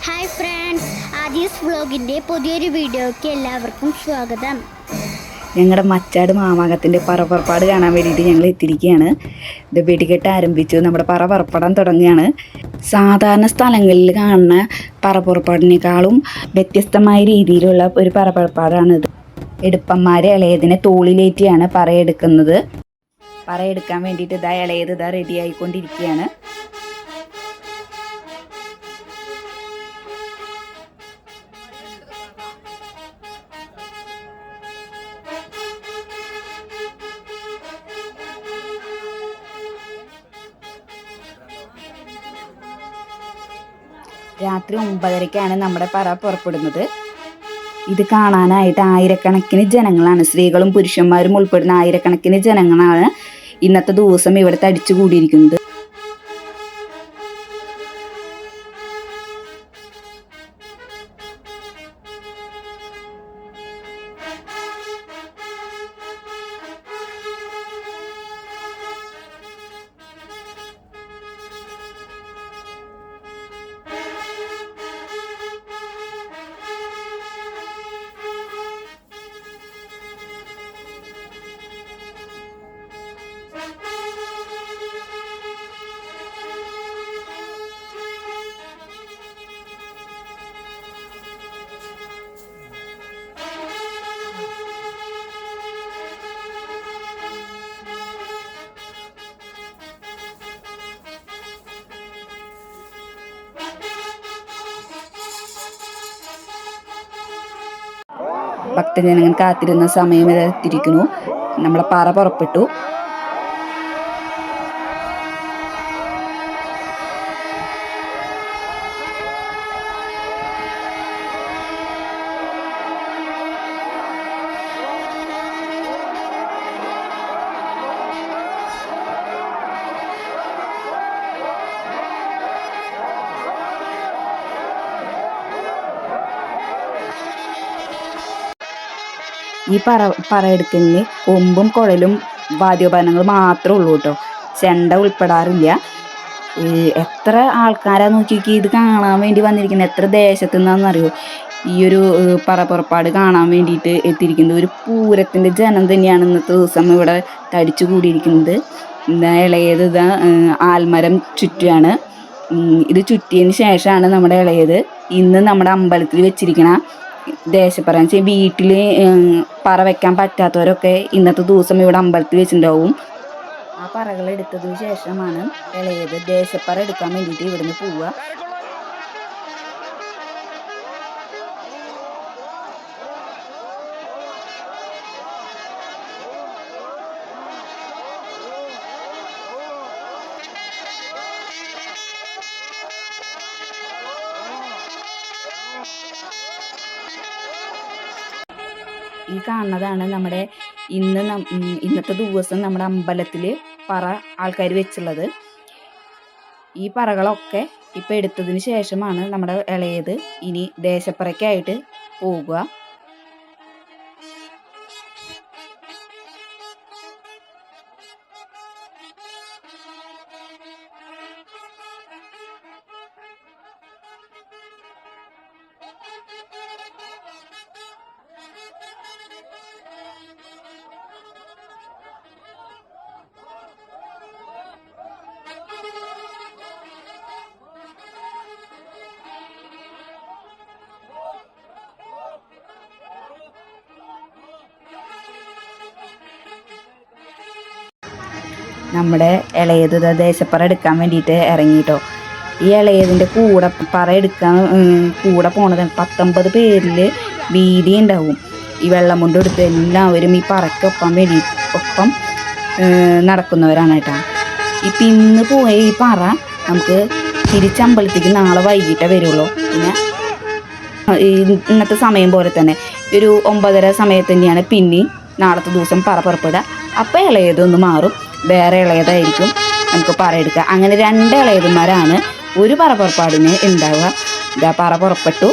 Hi friends, Aadhi's വ്ളോഗിൻ്റെ പുതിയൊരു വീഡിയോയ്ക്ക് എല്ലാവർക്കും സ്വാഗതം. ഞങ്ങളുടെ മച്ചാട് മാമാകത്തിൻ്റെ പറപ്പുറപ്പാട് കാണാൻ വേണ്ടിയിട്ട് ഞങ്ങൾ എത്തിയിരിക്കുകയാണ്. ഇത് വെടികെട്ട് ആരംഭിച്ചു, നമ്മുടെ പറ പുറപ്പെടാൻ തുടങ്ങുകയാണ്. സാധാരണ സ്ഥലങ്ങളിൽ കാണുന്ന പറപ്പുറപ്പാടിനേക്കാളും വ്യത്യസ്തമായ രീതിയിലുള്ള ഒരു പറപ്പുറപ്പാടാണിത്. എടുപ്പന്മാർ ഇളയതിനെ തോളിലേറ്റിയാണ് പറയെടുക്കുന്നത്. പറയെടുക്കാൻ വേണ്ടിയിട്ട് ഇളയത് റെഡി ആയിക്കൊണ്ടിരിക്കുകയാണ്. രാത്രി 9:30-ക്കാണ് നമ്മുടെ പറ പുറപ്പെടുന്നത്. ഇത് കാണാനായിട്ട് ആയിരക്കണക്കിന് ജനങ്ങളാണ്, സ്ത്രീകളും പുരുഷന്മാരും ഉൾപ്പെടുന്ന ആയിരക്കണക്കിന് ജനങ്ങളാണ് ഇന്നത്തെ ദിവസം ഇവിടെ തടിച്ചു കൂടിയിരിക്കുന്നത്. ഭക്തജനങ്ങൾ കാത്തിരുന്ന സമയം എത്തിയിരിക്കുന്നു. നമ്മളെ പറ പുറപ്പെട്ടു. ഈ പറയെടുക്കലിന് കൊമ്പും കുഴലും വാദ്യോപകരണങ്ങൾ മാത്രമേ ഉള്ളൂ കേട്ടോ. ചെണ്ട ഉൾപ്പെടാറില്ല. എത്ര ആൾക്കാരാന്ന് നോക്കി ഇത് കാണാൻ വേണ്ടി വന്നിരിക്കുന്നത്, എത്ര ദേശത്തു നിന്നാണെന്നറിയോ ഈ ഒരു പറപ്പുറപ്പാട് കാണാൻ വേണ്ടിയിട്ട് എത്തിയിരിക്കുന്നത്. ഒരു പൂരത്തിൻ്റെ ജനം തന്നെയാണ് ഇന്നത്തെ ദിവസം ഇവിടെ തടിച്ചു കൂടിയിരിക്കുന്നത്. ഇളയത് ആൽമരം ചുറ്റുകയാണ്. ഇത് ചുറ്റിയതിന് ശേഷമാണ് നമ്മുടെ ഇളയത് ഇന്ന് നമ്മുടെ അമ്പലത്തിൽ വെച്ചിരിക്കണ ദേശപ്പറ. വീട്ടിൽ പറ വയ്ക്കാൻ പറ്റാത്തവരൊക്കെ ഇന്നത്തെ ദിവസം ഇവിടെ അമ്പലത്തിൽ വെച്ചിട്ടുണ്ടാവും. ആ പറകൾ എടുത്തതിന് ശേഷമാണ് ഇളയത് ദേശപ്പറ എടുക്കാൻ വേണ്ടിയിട്ട് ഇവിടുന്ന് പോവുക. ഈ കാണുന്നതാണ് നമ്മുടെ ഇന്നത്തെ ദിവസം നമ്മുടെ അമ്പലത്തിൽ പറ ആൾക്കാർ വെച്ചുള്ളത്. ഈ പറകളൊക്കെ ഇപ്പം എടുത്തതിന് ശേഷമാണ് നമ്മുടെ ഇളയത് ഇനി ദേശപ്പറയ്ക്കായിട്ട് പോവുക. നമ്മുടെ ഇളയത് ദേശപ്പറ എടുക്കാൻ വേണ്ടിയിട്ട് ഇറങ്ങിയിട്ടോ. ഈ ഇളയതിൻ്റെ കൂടെ പറ എടുക്കാൻ കൂടെ പോണത് 19 പേരിൽ വീതി ഉണ്ടാവും. ഈ വെള്ളം കൊണ്ട് എടുത്ത് എല്ലാവരും ഈ പറയ്ക്കൊപ്പം ഒപ്പം നടക്കുന്നവരാണ് കേട്ടോ. ഇപ്പം ഇന്ന് പോയ ഈ പറ നമുക്ക് തിരിച്ചമ്പലത്തേക്ക് നാളെ വൈകിട്ടേ വരുള്ളൂ. പിന്നെ ഇന്നത്തെ സമയം പോലെ തന്നെ ഒരു 9:30 സമയത്ത് തന്നെയാണ് പിന്നെ നാളത്തെ ദിവസം പറ പുറപ്പെടുക. അപ്പം ഇളയതൊന്ന് മാറും, വേറെ ഇളയതായിരിക്കും നമുക്ക് പറയെടുക്കുക. അങ്ങനെ 2 ഇളയന്മാരാണ് ഒരു പറ പുറപ്പാടിന് ഉണ്ടാവുക. ഇതാ പറ പുറപ്പെട്ടു.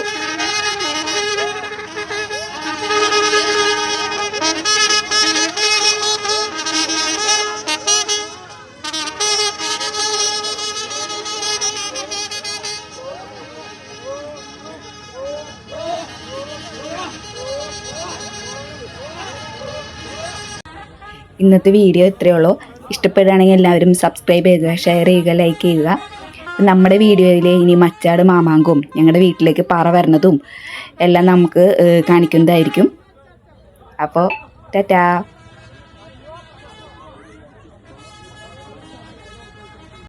ഇന്നത്തെ വീഡിയോ ഇത്രയേ ഉള്ളൂ. ഇഷ്ടപ്പെടുകയാണെങ്കിൽ എല്ലാവരും സബ്സ്ക്രൈബ് ചെയ്യുക, ഷെയർ ചെയ്യുക, ലൈക്ക് ചെയ്യുക. നമ്മുടെ വീഡിയോയിൽ ഇനി മച്ചാട് മാമാങ്കവും ഞങ്ങളുടെ വീട്ടിലേക്ക് പറ വരണതും എല്ലാം നമുക്ക് കാണിക്കുന്നതായിരിക്കും. അപ്പോൾ ടാറ്റാ.